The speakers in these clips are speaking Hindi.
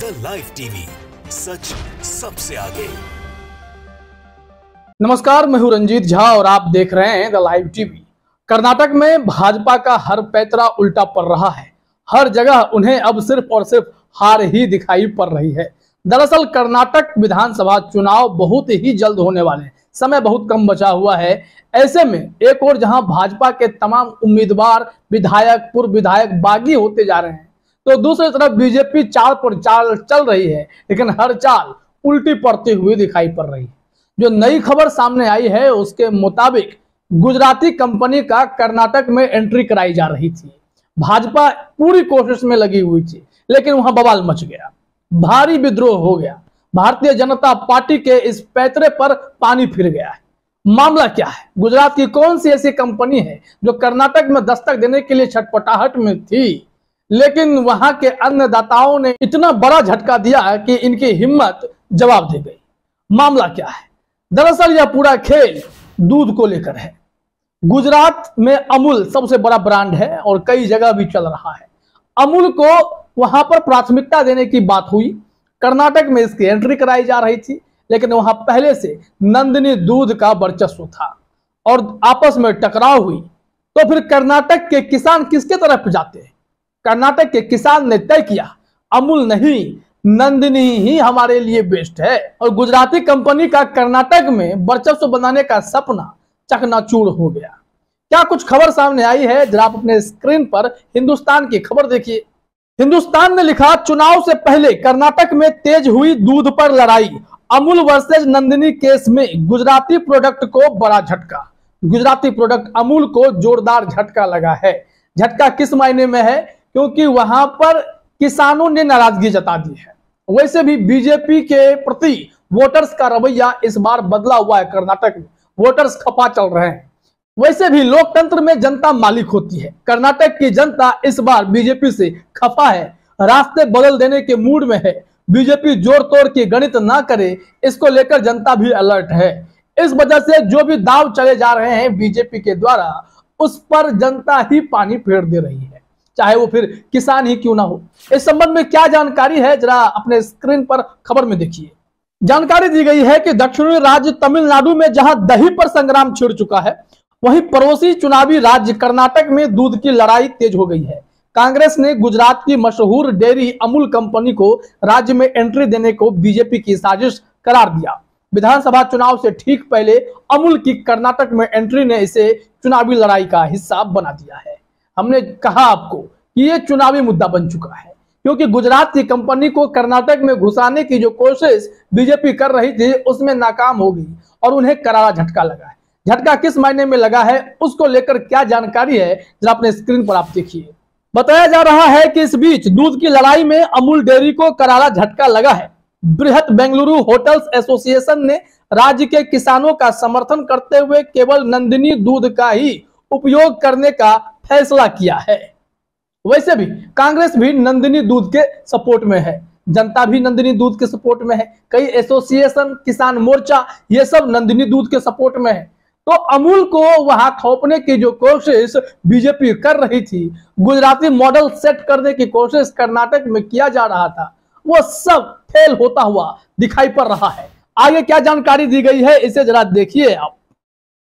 द लाइव टीवी, सच सबसे आगे। नमस्कार, मैं हूं रंजीत झा और आप देख रहे हैं द लाइव टीवी। कर्नाटक में भाजपा का हर पैतरा उल्टा पड़ रहा है। हर जगह उन्हें अब सिर्फ और सिर्फ हार ही दिखाई पड़ रही है। दरअसल कर्नाटक विधानसभा चुनाव बहुत ही जल्द होने वाले हैं, समय बहुत कम बचा हुआ है। ऐसे में एक और जहां भाजपा के तमाम उम्मीदवार विधायक, पूर्व विधायक बागी होते जा रहे हैं, तो दूसरी तरफ बीजेपी चाल पर चाल चल रही है, लेकिन हर चाल उल्टी पड़ती हुई दिखाई पड़ रही है। जो नई खबर सामने आई है उसके मुताबिक गुजराती कंपनी का कर्नाटक में एंट्री कराई जा रही थी। भाजपा पूरी कोशिश में लगी हुई थी, लेकिन वहां बवाल मच गया, भारी विद्रोह हो गया। भारतीय जनता पार्टी के इस पैतरे पर पानी फिर गया है। मामला क्या है? गुजरात की कौन सी ऐसी कंपनी है जो कर्नाटक में दस्तक देने के लिए छटपटाहट में थी, लेकिन वहां के अन्नदाताओं ने इतना बड़ा झटका दिया कि इनकी हिम्मत जवाब दे गई। मामला क्या है? दरअसल यह पूरा खेल दूध को लेकर है। गुजरात में अमूल सबसे बड़ा ब्रांड है और कई जगह भी चल रहा है। अमूल को वहां पर प्राथमिकता देने की बात हुई, कर्नाटक में इसकी एंट्री कराई जा रही थी, लेकिन वहां पहले से नंदिनी दूध का वर्चस्व था और आपस में टकराव हुई। तो फिर कर्नाटक के किसान किसके तरफ जाते हैं? कर्नाटक के किसान ने तय किया अमूल नहीं, नंदिनी ही हमारे लिए बेस्ट है, और गुजराती कंपनी का कर्नाटक में वर्चस्व बनाने का सपना चकनाचूर हो गया। क्या कुछ खबर सामने आई है? जरा आप अपने स्क्रीन पर हिंदुस्तान की खबर देखिए। हिंदुस्तान ने लिखा, चुनाव से पहले कर्नाटक में तेज हुई दूध पर लड़ाई, अमूल वर्सेज नंदिनी केस में गुजराती प्रोडक्ट को बड़ा झटका। गुजराती प्रोडक्ट अमूल को जोरदार झटका लगा है। झटका किस मायने में है? क्योंकि वहां पर किसानों ने नाराजगी जता दी है। वैसे भी बीजेपी के प्रति वोटर्स का रवैया इस बार बदला हुआ है। कर्नाटक में वोटर्स खपा चल रहे हैं। वैसे भी लोकतंत्र में जनता मालिक होती है। कर्नाटक की जनता इस बार बीजेपी से खफा है, रास्ते बदल देने के मूड में है। बीजेपी जोड़ तोड़ के गणित ना करे, इसको लेकर जनता भी अलर्ट है। इस वजह से जो भी दाव चले जा रहे हैं बीजेपी के द्वारा, उस पर जनता ही पानी फेर दे रही है, चाहे वो फिर किसान ही क्यों ना हो। इस संबंध में क्या जानकारी है, जरा अपने स्क्रीन पर खबर में देखिए। जानकारी दी गई है कि दक्षिणी राज्य तमिलनाडु में जहां दही पर संग्राम छिड़ चुका है, वहीं पड़ोसी चुनावी राज्य कर्नाटक में दूध की लड़ाई तेज हो गई है। कांग्रेस ने गुजरात की मशहूर डेयरी अमूल कंपनी को राज्य में एंट्री देने को बीजेपी की साजिश करार दिया। विधानसभा चुनाव से ठीक पहले अमूल की कर्नाटक में एंट्री ने इसे चुनावी लड़ाई का हिस्सा बना दिया है। हमने कहा आपको कि यह चुनावी मुद्दा बन चुका है, क्योंकि गुजरात की कंपनी को कर्नाटक में घुसाने की जो कोशिश बीजेपी कर रही थी उसमें नाकाम हो गई और उन्हें करारा झटका लगा है। झटका किस मायने में लगा है, उसको लेकर क्या जानकारी है, जरा अपने स्क्रीन पर आप देखिए। बताया जा रहा है कि इस बीच दूध की लड़ाई में अमूल डेयरी को करारा झटका लगा है। बृहत बेंगलुरु होटल्स एसोसिएशन ने राज्य के किसानों का समर्थन करते हुए केवल नंदिनी दूध का ही उपयोग करने का फैसला किया है। वैसे भी कांग्रेस भी नंदिनी दूध के सपोर्ट में है, जनता भी नंदिनी दूध के सपोर्ट में है, कई एसोसिएशन, किसान मोर्चा, ये सब नंदिनी दूध के सपोर्ट में है। तो अमूल को वहां थोपने की जो कोशिश बीजेपी कर रही थी, गुजराती मॉडल सेट करने की कोशिश कर्नाटक में किया जा रहा था, वो सब फेल होता हुआ दिखाई पड़ रहा है। आगे क्या जानकारी दी गई है, इसे जरा देखिए आप।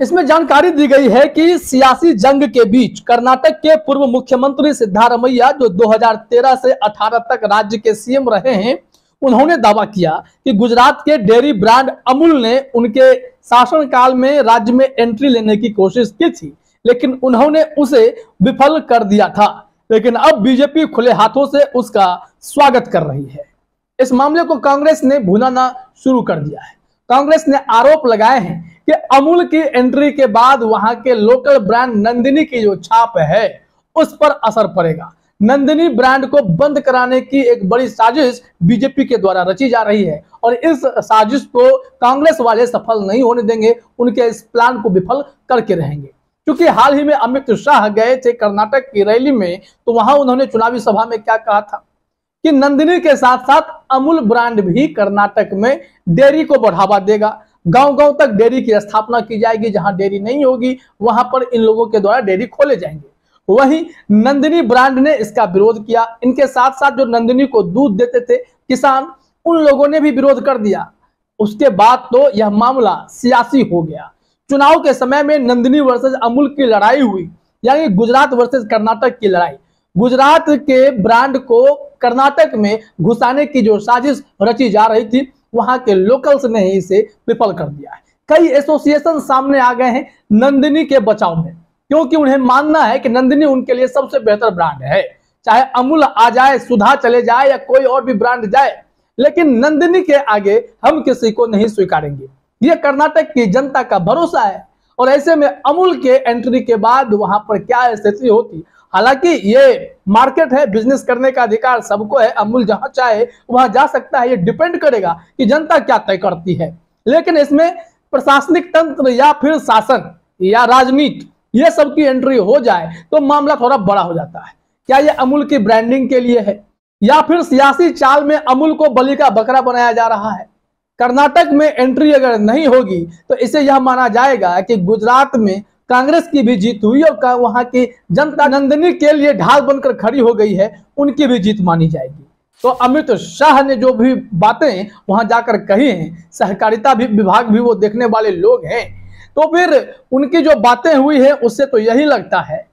इसमें जानकारी दी गई है कि सियासी जंग के बीच कर्नाटक के पूर्व मुख्यमंत्री सिद्धारमैया, जो 2013 से 18 तक राज्य के सीएम रहे हैं, उन्होंने दावा किया कि गुजरात के डेयरी ब्रांड अमूल ने उनके शासनकाल में राज्य में एंट्री लेने की कोशिश की थी, लेकिन उन्होंने उसे विफल कर दिया था। लेकिन अब बीजेपी खुले हाथों से उसका स्वागत कर रही है। इस मामले को कांग्रेस ने भुनाना शुरू कर दिया है। कांग्रेस ने आरोप लगाए हैं कि अमूल की एंट्री के बाद वहां के लोकल ब्रांड नंदिनी की जो छाप है उस पर असर पड़ेगा। नंदिनी ब्रांड को बंद कराने की एक बड़ी साजिश बीजेपी के द्वारा रची जा रही है और इस साजिश को कांग्रेस वाले सफल नहीं होने देंगे, उनके इस प्लान को विफल करके रहेंगे। क्योंकि हाल ही में अमित शाह गए थे कर्नाटक की रैली में, तो वहां उन्होंने चुनावी सभा में क्या कहा था कि नंदिनी के साथ साथ अमूल ब्रांड भी कर्नाटक में डेयरी को बढ़ावा देगा। गांव-गांव तक डेयरी की स्थापना की जाएगी, जहां डेयरी नहीं होगी वहां पर इन लोगों के द्वारा डेयरी खोले जाएंगे। वहीं नंदिनी ब्रांड ने इसका विरोध किया। इनके साथ साथ जो नंदिनी को दूध देते थे किसान, उन लोगों ने भी विरोध कर दिया। उसके बाद तो यह मामला सियासी हो गया। चुनाव के समय में नंदिनी वर्सेस अमूल की लड़ाई हुई, यानी गुजरात वर्सेस कर्नाटक की लड़ाई। गुजरात के ब्रांड को कर्नाटक में घुसाने की जो साजिश रची जा रही थी, वहां के लोकल्स ने ही इसे विफल कर दिया है। कई एसोसिएशन सामने आ गए हैं नंदिनी के बचाव में, क्योंकि उन्हें मानना है कि नंदिनी उनके लिए सबसे बेहतर ब्रांड है। चाहे अमूल आ जाए, सुधा चले जाए या कोई और भी ब्रांड जाए, लेकिन नंदिनी के आगे हम किसी को नहीं स्वीकारेंगे। यह कर्नाटक की जनता का भरोसा है। और ऐसे में अमूल के एंट्री के बाद वहां पर क्या स्थिति होती, हालांकि ये मार्केट है, बिजनेस करने का अधिकार सबको है, अमूल जहां चाहे वहां जा सकता है। ये डिपेंड करेगा कि जनता क्या तय करती है। लेकिन इसमें प्रशासनिक तंत्र या फिर शासन या राजनीति, ये सब की एंट्री हो जाए तो मामला थोड़ा बड़ा हो जाता है। क्या ये अमूल की ब्रांडिंग के लिए है या फिर सियासी चाल में अमूल को बलि का बकरा बनाया जा रहा है? कर्नाटक में एंट्री अगर नहीं होगी तो इसे यह माना जाएगा कि गुजरात में कांग्रेस की भी जीत हुई और वहां की जनता नंदिनी के लिए ढाल बनकर खड़ी हो गई है, उनकी भी जीत मानी जाएगी। तो अमित शाह ने जो भी बातें वहां जाकर कही हैं, सहकारिता विभाग भी वो देखने वाले लोग हैं, तो फिर उनकी जो बातें हुई है उससे तो यही लगता है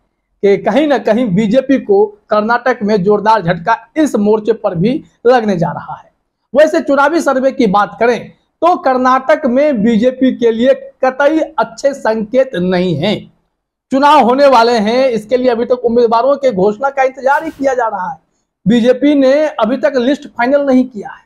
कि कहीं ना कहीं बीजेपी को कर्नाटक में जोरदार झटका इस मोर्चे पर भी लगने जा रहा है। वैसे चुनावी सर्वे की बात करें तो कर्नाटक में बीजेपी के लिए कतई अच्छे संकेत नहीं है। चुनाव होने वाले हैं, इसके लिए अभी तक उम्मीदवारों के घोषणा का इंतजार ही किया जा रहा है। बीजेपी ने अभी तक लिस्ट फाइनल नहीं किया है,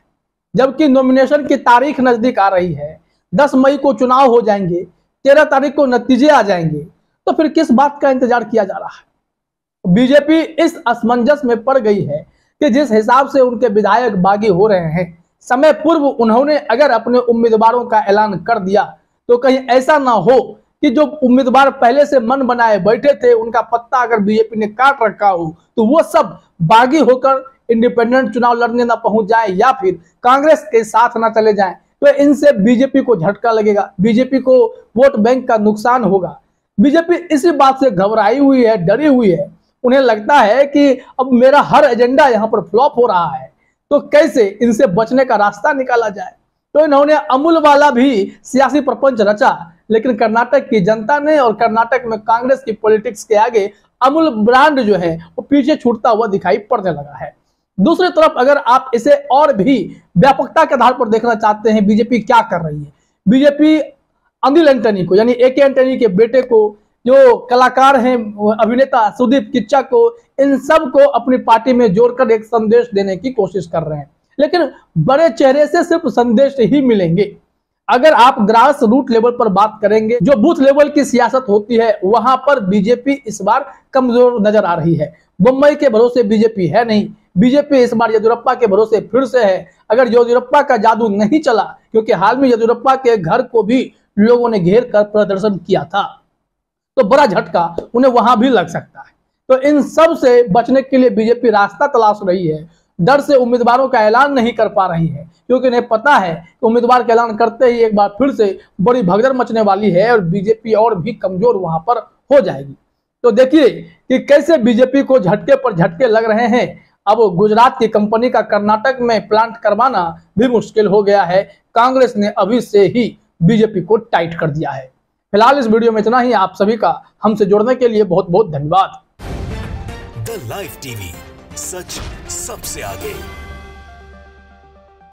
जबकि नॉमिनेशन की तारीख नजदीक आ रही है। 10 मई को चुनाव हो जाएंगे, 13 तारीख को नतीजे आ जाएंगे, तो फिर किस बात का इंतजार किया जा रहा है? बीजेपी इस असमंजस में पड़ गई है कि जिस हिसाब से उनके विधायक बागी हो रहे हैं, समय पूर्व उन्होंने अगर अपने उम्मीदवारों का ऐलान कर दिया तो कहीं ऐसा ना हो कि जो उम्मीदवार पहले से मन बनाए बैठे थे, उनका पत्ता अगर बीजेपी ने काट रखा हो तो वो सब बागी होकर इंडिपेंडेंट चुनाव लड़ने ना पहुंच जाए या फिर कांग्रेस के साथ ना चले जाएं, तो इनसे बीजेपी को झटका लगेगा, बीजेपी को वोट बैंक का नुकसान होगा। बीजेपी इसी बात से घबराई हुई है, डरी हुई है। उन्हें लगता है कि अब मेरा हर एजेंडा यहाँ पर फ्लॉप हो रहा है, तो कैसे इनसे बचने का रास्ता निकाला जाए। तो इन्होंने अमूल वाला भी सियासी प्रपंच रचा, लेकिन कर्नाटक की जनता ने और कर्नाटक में कांग्रेस की पॉलिटिक्स के आगे अमूल ब्रांड जो है वो पीछे छूटता हुआ दिखाई पड़ने लगा है। दूसरी तरफ अगर आप इसे और भी व्यापकता के आधार पर देखना चाहते हैं, बीजेपी क्या कर रही है। बीजेपी अनिल एंटनी को, यानी ए.के. एंटनी के बेटे को, जो कलाकार हैं अभिनेता सुदीप किच्चा को, इन सब को अपनी पार्टी में जोड़कर एक संदेश देने की कोशिश कर रहे हैं। लेकिन बड़े चेहरे से सिर्फ संदेश ही मिलेंगे। अगर आप ग्रास रूट लेवल पर बात करेंगे, जो बूथ लेवल की सियासत होती है, वहां पर बीजेपी इस बार कमजोर नजर आ रही है। मुंबई के भरोसे बीजेपी है नहीं, बीजेपी इस बार येदियुरप्पा के भरोसे फिर से है। अगर येदियुरप्पा का जादू नहीं चला, क्योंकि हाल में येदियुरप्पा के घर को भी लोगों ने घेर कर प्रदर्शन किया था, तो बड़ा झटका उन्हें वहां भी लग सकता है। तो इन सब से बचने के लिए बीजेपी रास्ता तलाश रही है। डर से उम्मीदवारों का ऐलान नहीं कर पा रही है, क्योंकि इन्हें पता है कि उम्मीदवार का ऐलान करते ही एक बार फिर से बड़ी भगदड़ मचने वाली है और बीजेपी और भी कमजोर वहां पर हो जाएगी। तो देखिए कि कैसे बीजेपी को झटके पर झटके लग रहे हैं। अब गुजरात की कंपनी का कर्नाटक में प्लांट करवाना भी मुश्किल हो गया है। कांग्रेस ने अभी से ही बीजेपी को टाइट कर दिया है। फिलहाल इस वीडियो में इतना ही। आप सभी का हमसे जुड़ने के लिए बहुत बहुत धन्यवाद। द लाइव टीवी, सच सबसे आगे।